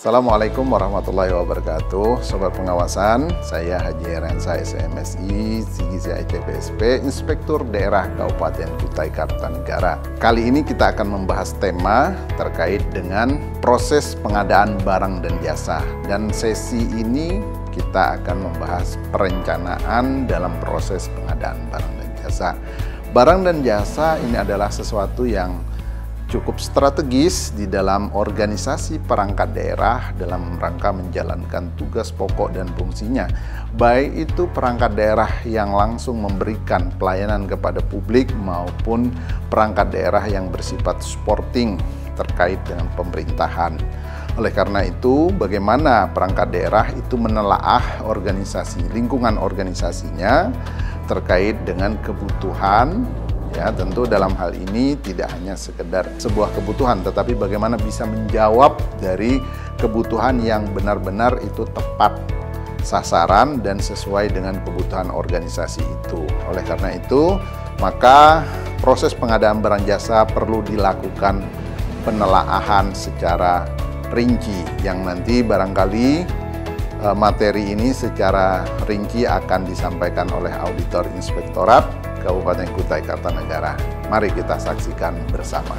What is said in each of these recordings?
Assalamualaikum warahmatullahi wabarakatuh. Sobat pengawasan, saya Haji Heransa SMSI, CGCITPSP, Inspektur Daerah Kabupaten Kutai Kartanegara. Kali ini kita akan membahas tema terkait dengan proses pengadaan barang dan jasa. Dan sesi ini kita akan membahas perencanaan dalam proses pengadaan barang dan jasa. Barang dan jasa ini adalah sesuatu yang cukup strategis di dalam organisasi perangkat daerah dalam rangka menjalankan tugas pokok dan fungsinya. Baik itu perangkat daerah yang langsung memberikan pelayanan kepada publik maupun perangkat daerah yang bersifat supporting terkait dengan pemerintahan. Oleh karena itu, bagaimana perangkat daerah itu menelaah organisasi, lingkungan organisasinya terkait dengan kebutuhan. Ya, tentu dalam hal ini tidak hanya sekedar sebuah kebutuhan, tetapi bagaimana bisa menjawab dari kebutuhan yang benar-benar itu tepat sasaran dan sesuai dengan kebutuhan organisasi itu. Oleh karena itu, maka proses pengadaan barang jasa perlu dilakukan penelaahan secara rinci yang nanti barangkali materi ini secara rinci akan disampaikan oleh Auditor Inspektorat Kabupaten Kutai Kartanegara. Mari kita saksikan bersama.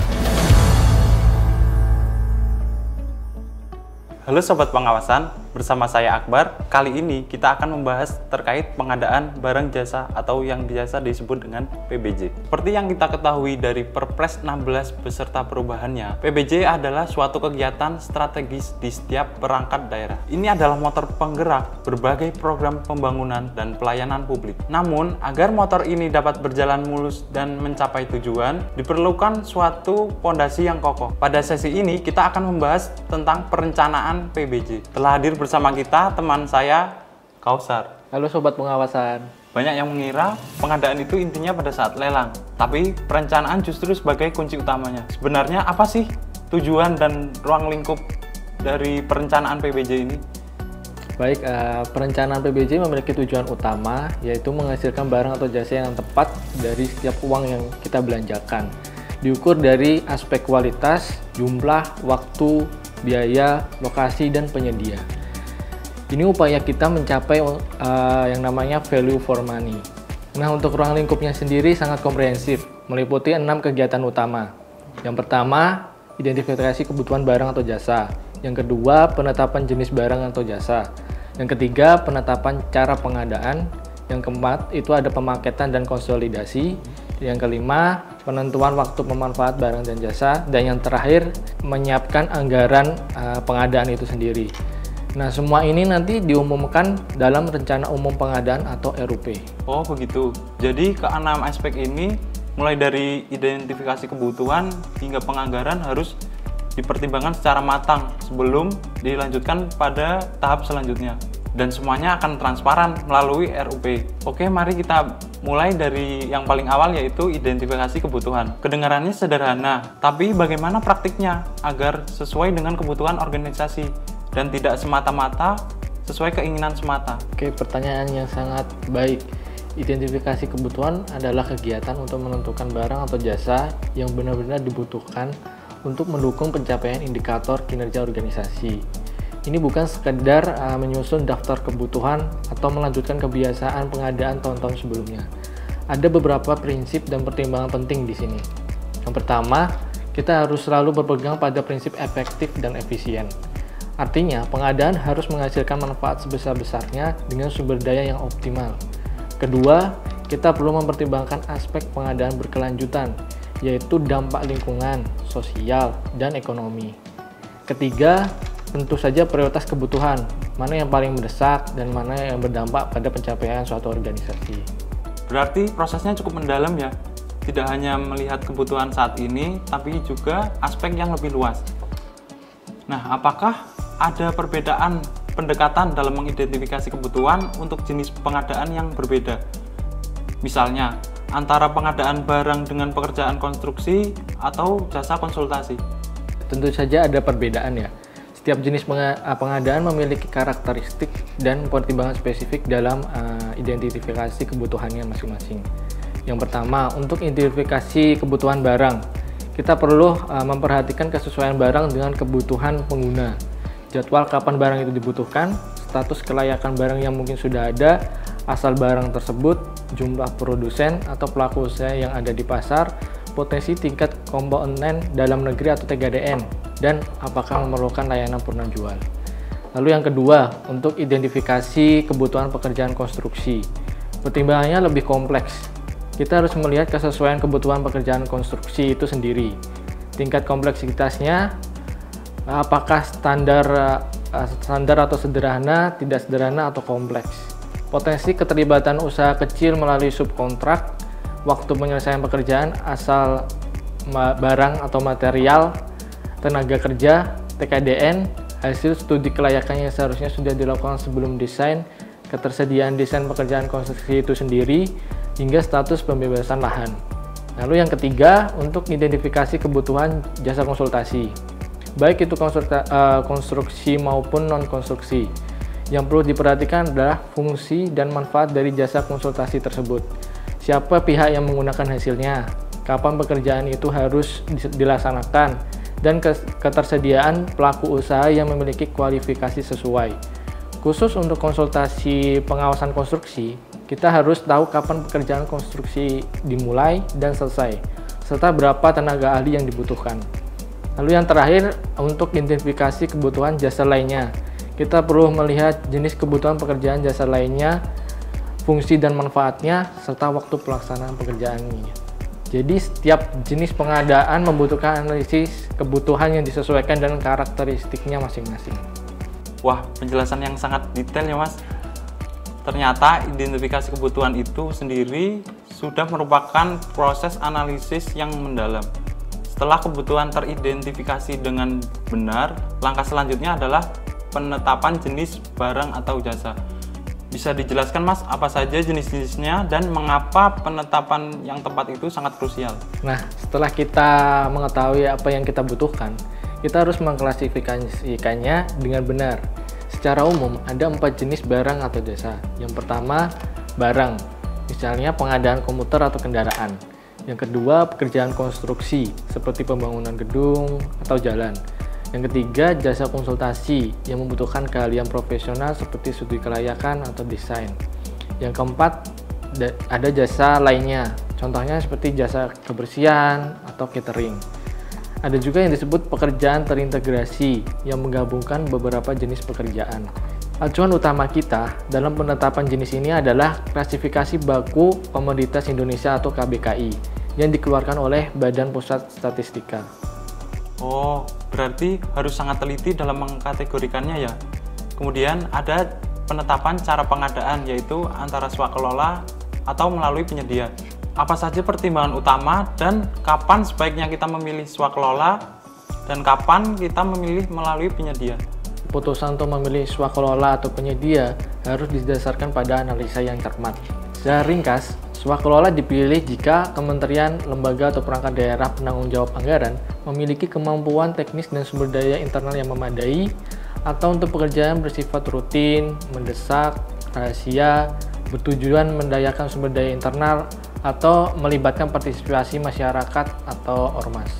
Halo Sobat Pengawasan, bersama saya Akbar. Kali ini kita akan membahas terkait pengadaan barang jasa atau yang biasa disebut dengan PBJ. Seperti yang kita ketahui dari Perpres 16 beserta perubahannya, PBJ adalah suatu kegiatan strategis di setiap perangkat daerah. Ini adalah motor penggerak berbagai program pembangunan dan pelayanan publik. Namun, agar motor ini dapat berjalan mulus dan mencapai tujuan, diperlukan suatu fondasi yang kokoh. Pada sesi ini, kita akan membahas tentang perencanaan PBJ. Telah hadir bersama kita teman saya, Kausar. Halo Sobat Pengawasan. Banyak yang mengira pengadaan itu intinya pada saat lelang, tapi perencanaan justru sebagai kunci utamanya. Sebenarnya apa sih tujuan dan ruang lingkup dari perencanaan PBJ ini? Baik, perencanaan PBJ memiliki tujuan utama, yaitu menghasilkan barang atau jasa yang tepat dari setiap uang yang kita belanjakan. Diukur dari aspek kualitas, jumlah, waktu, biaya, lokasi, dan penyedia. Ini upaya kita mencapai yang namanya value for money. Nah, untuk ruang lingkupnya sendiri sangat komprehensif, meliputi 6 kegiatan utama. Yang pertama, identifikasi kebutuhan barang atau jasa. Yang kedua, penetapan jenis barang atau jasa. Yang ketiga, penetapan cara pengadaan. Yang keempat, itu ada pemaketan dan konsolidasi. Yang kelima, penentuan waktu pemanfaat barang dan jasa. Dan yang terakhir, menyiapkan anggaran pengadaan itu sendiri. Nah, semua ini nanti diumumkan dalam Rencana Umum Pengadaan atau RUP. Oh, begitu. Jadi, ke-6 aspek ini, mulai dari identifikasi kebutuhan hingga penganggaran harus dipertimbangkan secara matang sebelum dilanjutkan pada tahap selanjutnya. Dan semuanya akan transparan melalui RUP. Oke, mari kita mulai dari yang paling awal, yaitu identifikasi kebutuhan. Kedengarannya sederhana, tapi bagaimana praktiknya agar sesuai dengan kebutuhan organisasi dan tidak semata-mata sesuai keinginan semata? Oke, pertanyaan yang sangat baik. Identifikasi kebutuhan adalah kegiatan untuk menentukan barang atau jasa yang benar-benar dibutuhkan untuk mendukung pencapaian indikator kinerja organisasi. Ini bukan sekedar menyusun daftar kebutuhan atau melanjutkan kebiasaan pengadaan tahun-tahun sebelumnya. Ada beberapa prinsip dan pertimbangan penting di sini. Yang pertama, kita harus selalu berpegang pada prinsip efektif dan efisien. Artinya, pengadaan harus menghasilkan manfaat sebesar-besarnya dengan sumber daya yang optimal. Kedua, kita perlu mempertimbangkan aspek pengadaan berkelanjutan, yaitu dampak lingkungan, sosial, dan ekonomi. Ketiga, tentu saja prioritas kebutuhan, mana yang paling mendesak dan mana yang berdampak pada pencapaian suatu organisasi. Berarti prosesnya cukup mendalam ya, tidak hanya melihat kebutuhan saat ini, tapi juga aspek yang lebih luas. Nah, apakah ada perbedaan pendekatan dalam mengidentifikasi kebutuhan untuk jenis pengadaan yang berbeda? Misalnya, antara pengadaan barang dengan pekerjaan konstruksi atau jasa konsultasi? Tentu saja ada perbedaan ya. Setiap jenis pengadaan memiliki karakteristik dan pertimbangan spesifik dalam identifikasi kebutuhannya masing-masing. Yang pertama, untuk identifikasi kebutuhan barang, kita perlu memperhatikan kesesuaian barang dengan kebutuhan pengguna. jadwal kapan barang itu dibutuhkan, status kelayakan barang yang mungkin sudah ada, asal barang tersebut, jumlah produsen atau pelaku usaha yang ada di pasar, potensi tingkat komponen dalam negeri atau TGDN, dan apakah memerlukan layanan purna jual. Lalu yang kedua, untuk identifikasi kebutuhan pekerjaan konstruksi. Pertimbangannya lebih kompleks. Kita harus melihat kesesuaian kebutuhan pekerjaan konstruksi itu sendiri. Tingkat kompleksitasnya, apakah standar atau sederhana, tidak sederhana atau kompleks. Potensi keterlibatan usaha kecil melalui subkontrak, waktu penyelesaian pekerjaan, asal barang atau material, tenaga kerja, TKDN, hasil studi kelayakannya seharusnya sudah dilakukan sebelum desain, ketersediaan desain pekerjaan konstruksi itu sendiri, hingga status pembebasan lahan. Lalu yang ketiga, untuk identifikasi kebutuhan jasa konsultasi, baik itu konstruksi maupun non-konstruksi. Yang perlu diperhatikan adalah fungsi dan manfaat dari jasa konsultasi tersebut. Siapa pihak yang menggunakan hasilnya, kapan pekerjaan itu harus dilaksanakan, dan ketersediaan pelaku usaha yang memiliki kualifikasi sesuai. Khusus untuk konsultasi pengawasan konstruksi, kita harus tahu kapan pekerjaan konstruksi dimulai dan selesai, serta berapa tenaga ahli yang dibutuhkan. Lalu yang terakhir, untuk identifikasi kebutuhan jasa lainnya, kita perlu melihat jenis kebutuhan pekerjaan jasa lainnya, fungsi dan manfaatnya, serta waktu pelaksanaan pekerjaannya. Jadi setiap jenis pengadaan membutuhkan analisis kebutuhan yang disesuaikan dengan karakteristiknya masing-masing. Wah, penjelasan yang sangat detail ya Mas. Ternyata identifikasi kebutuhan itu sendiri sudah merupakan proses analisis yang mendalam. Setelah kebutuhan teridentifikasi dengan benar, langkah selanjutnya adalah penetapan jenis barang atau jasa. Bisa dijelaskan Mas, apa saja jenis-jenisnya dan mengapa penetapan yang tepat itu sangat krusial? Nah, setelah kita mengetahui apa yang kita butuhkan, kita harus mengklasifikasikannya dengan benar. Secara umum, ada 4 jenis barang atau jasa. Yang pertama, barang, misalnya pengadaan komputer atau kendaraan. Yang kedua, pekerjaan konstruksi, seperti pembangunan gedung atau jalan. Yang ketiga, jasa konsultasi yang membutuhkan keahlian profesional seperti studi kelayakan atau desain. Yang keempat, ada jasa lainnya, contohnya seperti jasa kebersihan atau catering. Ada juga yang disebut pekerjaan terintegrasi yang menggabungkan beberapa jenis pekerjaan. Acuan utama kita dalam penetapan jenis ini adalah klasifikasi baku komoditas Indonesia atau KBKI yang dikeluarkan oleh Badan Pusat Statistika. Oh, berarti harus sangat teliti dalam mengkategorikannya ya. Kemudian ada penetapan cara pengadaan, yaitu antara swakelola atau melalui penyedia. Apa saja pertimbangan utama dan kapan sebaiknya kita memilih swakelola dan kapan kita memilih melalui penyedia? Keputusan untuk memilih swakelola atau penyedia harus didasarkan pada analisa yang cermat. Secara ringkas, swakelola dipilih jika kementerian, lembaga, atau perangkat daerah penanggung jawab anggaran memiliki kemampuan teknis dan sumber daya internal yang memadai, atau untuk pekerjaan bersifat rutin, mendesak, rahasia, bertujuan mendayakan sumber daya internal, atau melibatkan partisipasi masyarakat atau ormas.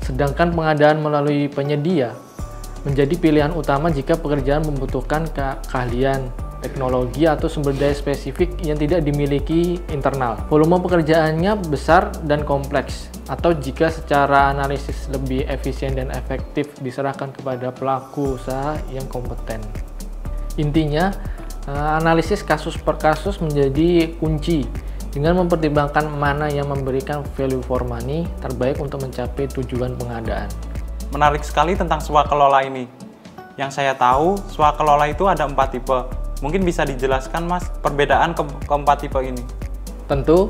Sedangkan pengadaan melalui penyedia menjadi pilihan utama jika pekerjaan membutuhkan keahlian, teknologi, atau sumber daya spesifik yang tidak dimiliki internal. Volume pekerjaannya besar dan kompleks, atau jika secara analisis lebih efisien dan efektif diserahkan kepada pelaku usaha yang kompeten. Intinya, analisis kasus per kasus menjadi kunci dengan mempertimbangkan mana yang memberikan value for money terbaik untuk mencapai tujuan pengadaan. Menarik sekali tentang swakelola ini. Yang saya tahu, swakelola itu ada 4 tipe. Mungkin bisa dijelaskan Mas, perbedaan keempat tipe ini? Tentu,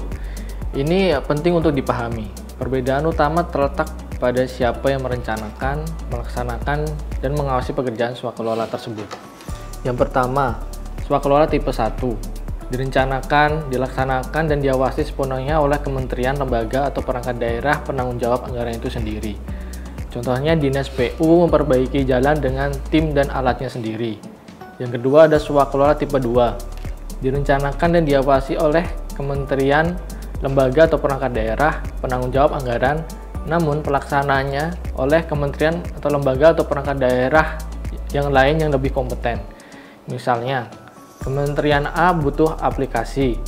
ini penting untuk dipahami. Perbedaan utama terletak pada siapa yang merencanakan, melaksanakan, dan mengawasi pekerjaan swakelola tersebut. Yang pertama, swakelola tipe 1. Direncanakan, dilaksanakan, dan diawasi sepenuhnya oleh kementerian, lembaga, atau perangkat daerah penanggung jawab anggaran itu sendiri. Contohnya Dinas PU memperbaiki jalan dengan tim dan alatnya sendiri. Yang kedua ada swakelola tipe 2. Direncanakan dan diawasi oleh kementerian, lembaga, atau perangkat daerah penanggung jawab anggaran, namun pelaksananya oleh kementerian atau lembaga atau perangkat daerah yang lain yang lebih kompeten. Misalnya, Kementerian A butuh aplikasi,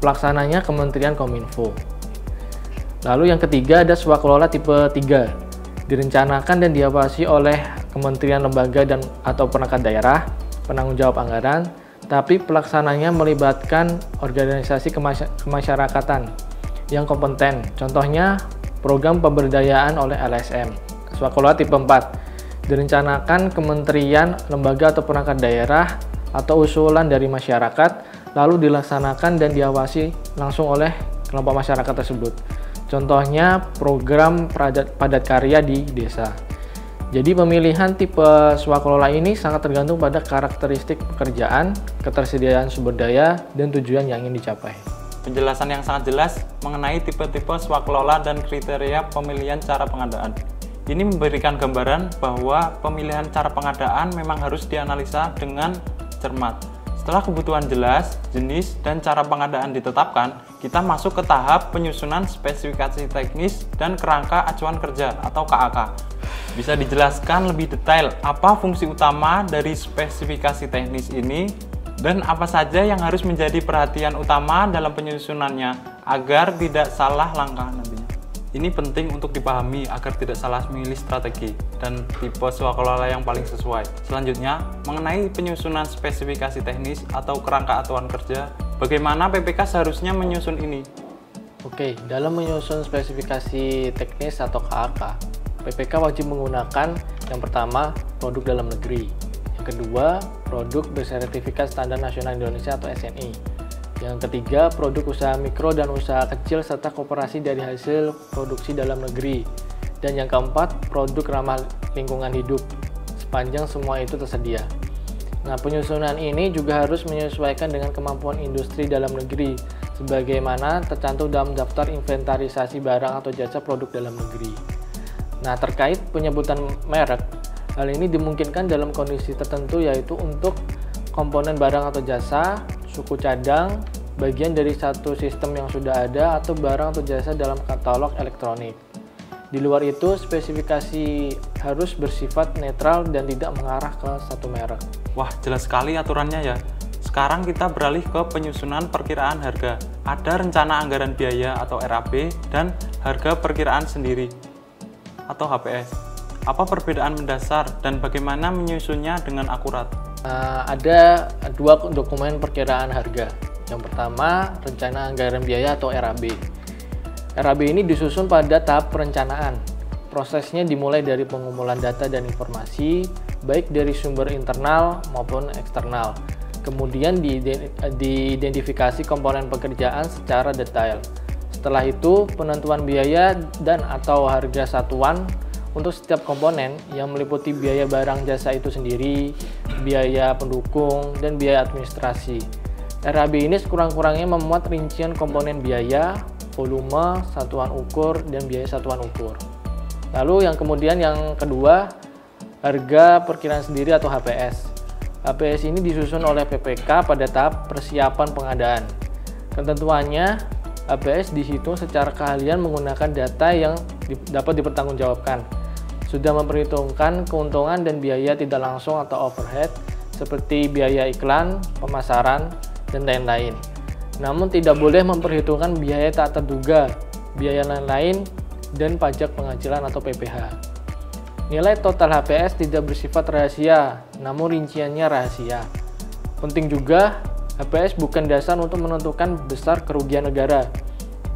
pelaksananya Kementerian Kominfo. Lalu yang ketiga ada swakelola tipe 3, direncanakan dan diawasi oleh kementerian, lembaga, dan atau perangkat daerah, penanggung jawab anggaran, tapi pelaksananya melibatkan organisasi kemasyarakatan yang kompeten. Contohnya, program pemberdayaan oleh LSM. Swakelola tipe 4, direncanakan kementerian, lembaga, atau perangkat daerah, atau usulan dari masyarakat, lalu dilaksanakan dan diawasi langsung oleh kelompok masyarakat tersebut. Contohnya program padat karya di desa. Jadi pemilihan tipe swakelola ini sangat tergantung pada karakteristik pekerjaan, ketersediaan sumber daya, dan tujuan yang ingin dicapai. Penjelasan yang sangat jelas mengenai tipe-tipe swakelola dan kriteria pemilihan cara pengadaan. Ini memberikan gambaran bahwa pemilihan cara pengadaan memang harus dianalisa dengan cermat. Setelah kebutuhan jelas, jenis, dan cara pengadaan ditetapkan, kita masuk ke tahap penyusunan spesifikasi teknis dan kerangka acuan kerja atau KAK. Bisa dijelaskan lebih detail apa fungsi utama dari spesifikasi teknis ini dan apa saja yang harus menjadi perhatian utama dalam penyusunannya agar tidak salah langkah nantinya. Ini penting untuk dipahami agar tidak salah memilih strategi dan tipe swakelola yang paling sesuai. Selanjutnya, mengenai penyusunan spesifikasi teknis atau kerangka acuan kerja, bagaimana PPK seharusnya menyusun ini? Oke, dalam menyusun spesifikasi teknis atau KAK, PPK wajib menggunakan yang pertama, produk dalam negeri. Yang kedua, produk bersertifikat standar nasional Indonesia atau SNI. Yang ketiga, produk usaha mikro dan usaha kecil serta koperasi dari hasil produksi dalam negeri. Dan yang keempat, produk ramah lingkungan hidup. Sepanjang semua itu tersedia. Nah, penyusunan ini juga harus menyesuaikan dengan kemampuan industri dalam negeri, sebagaimana tercantum dalam daftar inventarisasi barang atau jasa produk dalam negeri. Nah, terkait penyebutan merek, hal ini dimungkinkan dalam kondisi tertentu, yaitu untuk komponen barang atau jasa, suku cadang, bagian dari satu sistem yang sudah ada, atau barang atau jasa dalam katalog elektronik. Di luar itu, spesifikasi harus bersifat netral dan tidak mengarah ke satu merek. Wah, jelas sekali aturannya ya. Sekarang kita beralih ke penyusunan perkiraan harga. Ada rencana anggaran biaya atau RAB dan harga perkiraan sendiri atau HPS. Apa perbedaan mendasar dan bagaimana menyusunnya dengan akurat? Ada dua dokumen perkiraan harga. Yang pertama, rencana anggaran biaya atau RAB. RAB ini disusun pada tahap perencanaan. Prosesnya dimulai dari pengumpulan data dan informasi, baik dari sumber internal maupun eksternal. Kemudian diidentifikasi komponen pekerjaan secara detail. Setelah itu, penentuan biaya dan atau harga satuan untuk setiap komponen yang meliputi biaya barang jasa itu sendiri, biaya pendukung, dan biaya administrasi. RAB ini sekurang-kurangnya memuat rincian komponen biaya, volume, satuan ukur, dan biaya satuan ukur. Lalu yang kedua, harga perkiraan sendiri atau HPS. HPS ini disusun oleh PPK pada tahap persiapan pengadaan. Ketentuannya, HPS dihitung secara keahlian menggunakan data yang dapat dipertanggungjawabkan. Sudah memperhitungkan keuntungan dan biaya tidak langsung atau overhead, seperti biaya iklan, pemasaran, dan lain-lain. Namun tidak boleh memperhitungkan biaya tak terduga, biaya lain-lain, dan pajak penghasilan atau PPh. Nilai total HPS tidak bersifat rahasia, namun rinciannya rahasia. Penting juga, HPS bukan dasar untuk menentukan besar kerugian negara.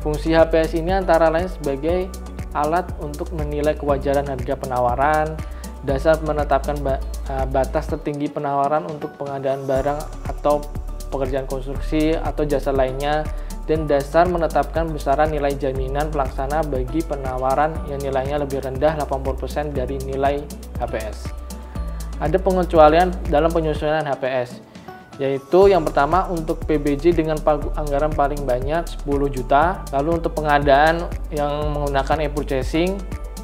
Fungsi HPS ini antara lain sebagai alat untuk menilai kewajaran harga penawaran, dasar menetapkan batas tertinggi penawaran untuk pengadaan barang atau pekerjaan konstruksi atau jasa lainnya, dan dasar menetapkan besaran nilai jaminan pelaksana bagi penawaran yang nilainya lebih rendah 80% dari nilai HPS. Ada pengecualian dalam penyusunan HPS, yaitu yang pertama untuk PBJ dengan anggaran paling banyak 10 juta, lalu untuk pengadaan yang menggunakan e-purchasing,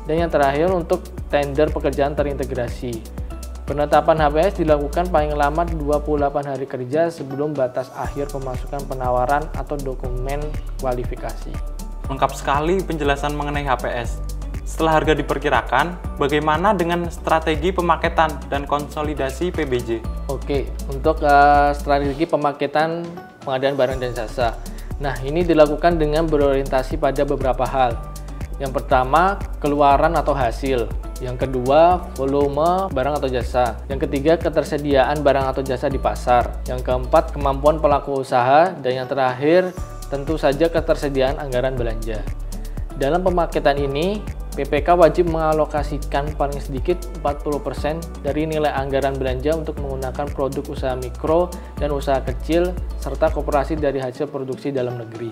dan yang terakhir untuk tender pekerjaan terintegrasi. Penetapan HPS dilakukan paling lama 28 hari kerja sebelum batas akhir pemasukan penawaran atau dokumen kualifikasi. Lengkap sekali penjelasan mengenai HPS. Setelah harga diperkirakan, bagaimana dengan strategi pemaketan dan konsolidasi PBJ? Oke, untuk strategi pemaketan pengadaan barang dan jasa. Nah, ini dilakukan dengan berorientasi pada beberapa hal. Yang pertama, keluaran atau hasil. Yang kedua, volume barang atau jasa. Yang ketiga, ketersediaan barang atau jasa di pasar. Yang keempat, kemampuan pelaku usaha. Dan yang terakhir, tentu saja ketersediaan anggaran belanja. Dalam pemaketan ini, PPK wajib mengalokasikan paling sedikit 40% dari nilai anggaran belanja untuk menggunakan produk usaha mikro dan usaha kecil serta koperasi dari hasil produksi dalam negeri.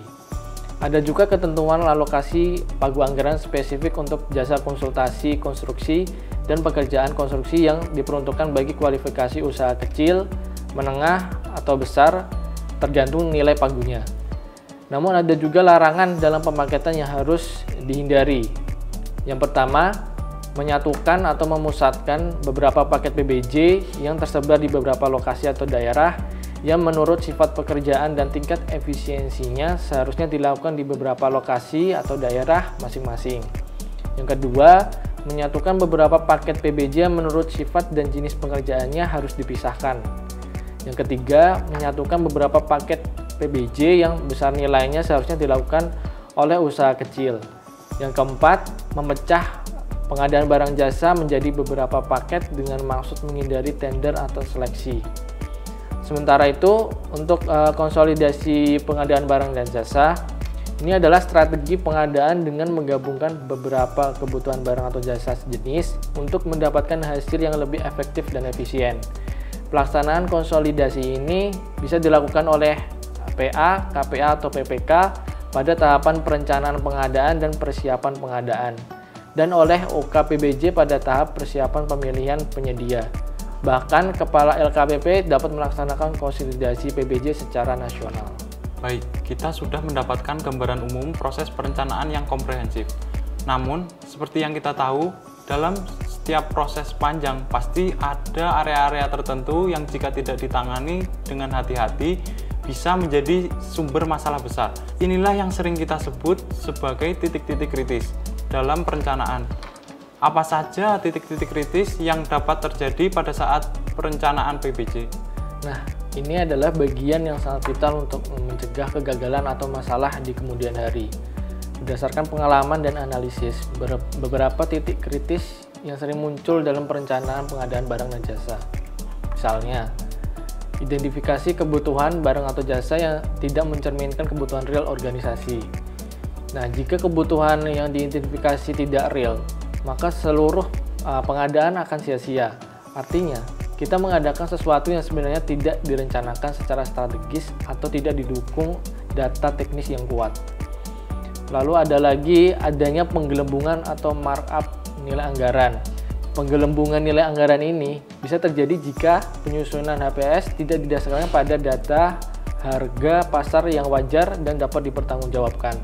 Ada juga ketentuan alokasi pagu anggaran spesifik untuk jasa konsultasi konstruksi dan pekerjaan konstruksi yang diperuntukkan bagi kualifikasi usaha kecil, menengah, atau besar tergantung nilai pagunya. Namun ada juga larangan dalam pemaketan yang harus dihindari. Yang pertama, menyatukan atau memusatkan beberapa paket PBJ yang tersebar di beberapa lokasi atau daerah yang menurut sifat pekerjaan dan tingkat efisiensinya seharusnya dilakukan di beberapa lokasi atau daerah masing-masing. Yang kedua, menyatukan beberapa paket PBJ yang menurut sifat dan jenis pekerjaannya harus dipisahkan. Yang ketiga, menyatukan beberapa paket PBJ yang besar nilainya seharusnya dilakukan oleh usaha kecil. Yang keempat, memecah pengadaan barang jasa menjadi beberapa paket dengan maksud menghindari tender atau seleksi. Sementara itu, untuk konsolidasi pengadaan barang dan jasa, ini adalah strategi pengadaan dengan menggabungkan beberapa kebutuhan barang atau jasa sejenis untuk mendapatkan hasil yang lebih efektif dan efisien. Pelaksanaan konsolidasi ini bisa dilakukan oleh PA, KPA, atau PPK pada tahapan perencanaan pengadaan dan persiapan pengadaan, dan oleh OKPBJ pada tahap persiapan pemilihan penyedia. Bahkan Kepala LKPP dapat melaksanakan konsolidasi PBJ secara nasional. Baik, kita sudah mendapatkan gambaran umum proses perencanaan yang komprehensif. Namun, seperti yang kita tahu, dalam setiap proses panjang pasti ada area-area tertentu yang jika tidak ditangani dengan hati-hati bisa menjadi sumber masalah besar. Inilah yang sering kita sebut sebagai titik-titik kritis dalam perencanaan. Apa saja titik-titik kritis yang dapat terjadi pada saat perencanaan PBJ? Nah, ini adalah bagian yang sangat vital untuk mencegah kegagalan atau masalah di kemudian hari. Berdasarkan pengalaman dan analisis, beberapa titik kritis yang sering muncul dalam perencanaan pengadaan barang dan jasa. Misalnya, identifikasi kebutuhan barang atau jasa yang tidak mencerminkan kebutuhan real organisasi. Nah, jika kebutuhan yang diidentifikasi tidak real, maka seluruh pengadaan akan sia-sia. Artinya, kita mengadakan sesuatu yang sebenarnya tidak direncanakan secara strategis atau tidak didukung data teknis yang kuat. Lalu ada lagi adanya penggelembungan atau markup nilai anggaran. Penggelembungan nilai anggaran ini bisa terjadi jika penyusunan HPS tidak didasarkan pada data harga pasar yang wajar dan dapat dipertanggungjawabkan.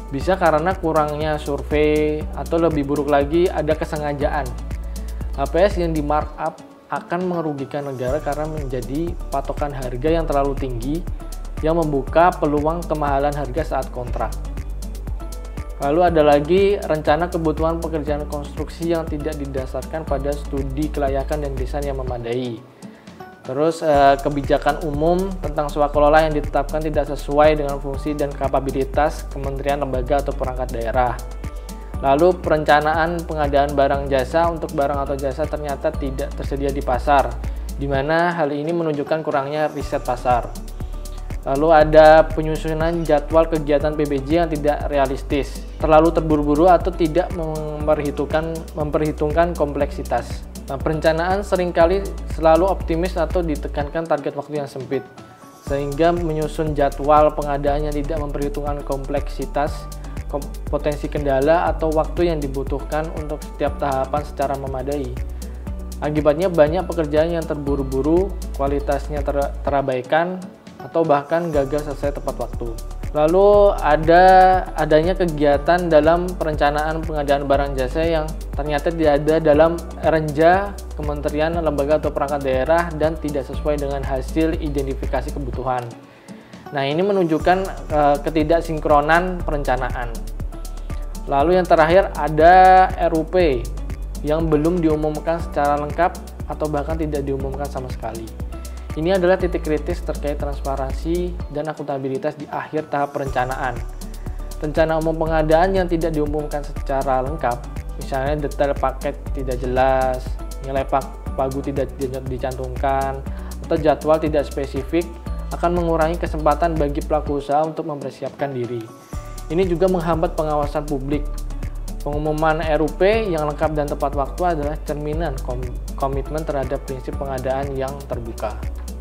Bisa karena kurangnya survei atau lebih buruk lagi ada kesengajaan. HPS yang di markup akan merugikan negara karena menjadi patokan harga yang terlalu tinggi yang membuka peluang kemahalan harga saat kontrak. Lalu ada lagi rencana kebutuhan pekerjaan konstruksi yang tidak didasarkan pada studi kelayakan dan desain yang memadai. Terus kebijakan umum tentang swakelola yang ditetapkan tidak sesuai dengan fungsi dan kapabilitas kementerian, lembaga, atau perangkat daerah. Lalu perencanaan pengadaan barang jasa untuk barang atau jasa ternyata tidak tersedia di pasar, di mana hal ini menunjukkan kurangnya riset pasar. Lalu ada penyusunan jadwal kegiatan PBJ yang tidak realistis, terlalu terburu-buru atau tidak memperhitungkan kompleksitas. Nah, perencanaan seringkali selalu optimis atau ditekankan target waktu yang sempit, sehingga menyusun jadwal pengadaan yang tidak memperhitungkan kompleksitas, potensi kendala, atau waktu yang dibutuhkan untuk setiap tahapan secara memadai. Akibatnya banyak pekerjaan yang terburu-buru, kualitasnya terabaikan, atau bahkan gagal selesai tepat waktu. Lalu adanya kegiatan dalam perencanaan pengadaan barang jasa yang ternyata tidak ada dalam RENJA kementerian, lembaga, atau perangkat daerah dan tidak sesuai dengan hasil identifikasi kebutuhan. Nah, ini menunjukkan ketidaksinkronan perencanaan. Lalu yang terakhir ada RUP yang belum diumumkan secara lengkap atau bahkan tidak diumumkan sama sekali. Ini adalah titik kritis terkait transparansi dan akuntabilitas di akhir tahap perencanaan. Rencana umum pengadaan yang tidak diumumkan secara lengkap, misalnya detail paket tidak jelas, nilai pagu tidak dicantumkan, atau jadwal tidak spesifik, akan mengurangi kesempatan bagi pelaku usaha untuk mempersiapkan diri. Ini juga menghambat pengawasan publik. Pengumuman RUP yang lengkap dan tepat waktu adalah cerminan komitmen terhadap prinsip pengadaan yang terbuka.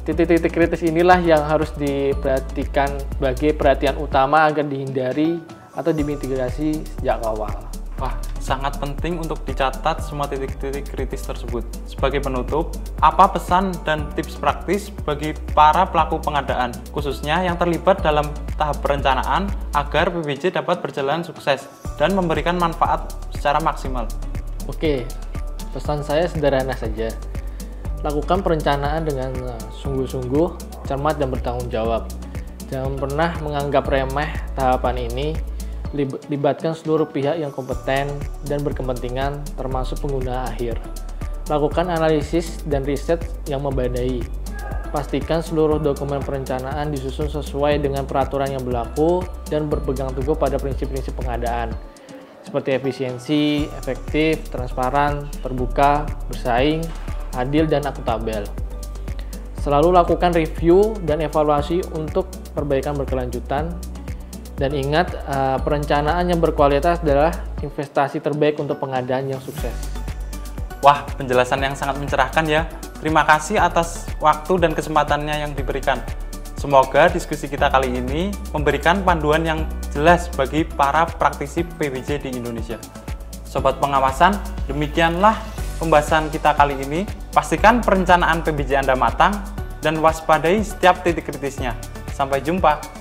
Titik-titik kritis inilah yang harus diperhatikan sebagai perhatian utama agar dihindari atau dimitigasi sejak awal. Wah, sangat penting untuk dicatat semua titik-titik kritis tersebut. Sebagai penutup, apa pesan dan tips praktis bagi para pelaku pengadaan, khususnya yang terlibat dalam tahap perencanaan agar PBJ dapat berjalan sukses dan memberikan manfaat secara maksimal? Oke, pesan saya sederhana saja. Lakukan perencanaan dengan sungguh-sungguh, cermat dan bertanggung jawab. Jangan pernah menganggap remeh tahapan ini. Libatkan seluruh pihak yang kompeten dan berkepentingan, termasuk pengguna akhir. Lakukan analisis dan riset yang memadai. Pastikan seluruh dokumen perencanaan disusun sesuai dengan peraturan yang berlaku dan berpegang teguh pada prinsip-prinsip pengadaan, seperti efisiensi, efektif, transparan, terbuka, bersaing, adil, dan akuntabel. Selalu lakukan review dan evaluasi untuk perbaikan berkelanjutan. Dan ingat, perencanaan yang berkualitas adalah investasi terbaik untuk pengadaan yang sukses. Wah, penjelasan yang sangat mencerahkan ya. Terima kasih atas waktu dan kesempatannya yang diberikan. Semoga diskusi kita kali ini memberikan panduan yang jelas bagi para praktisi PBJ di Indonesia. Sobat pengawasan, demikianlah pembahasan kita kali ini. Pastikan perencanaan PBJ Anda matang dan waspadai setiap titik kritisnya. Sampai jumpa.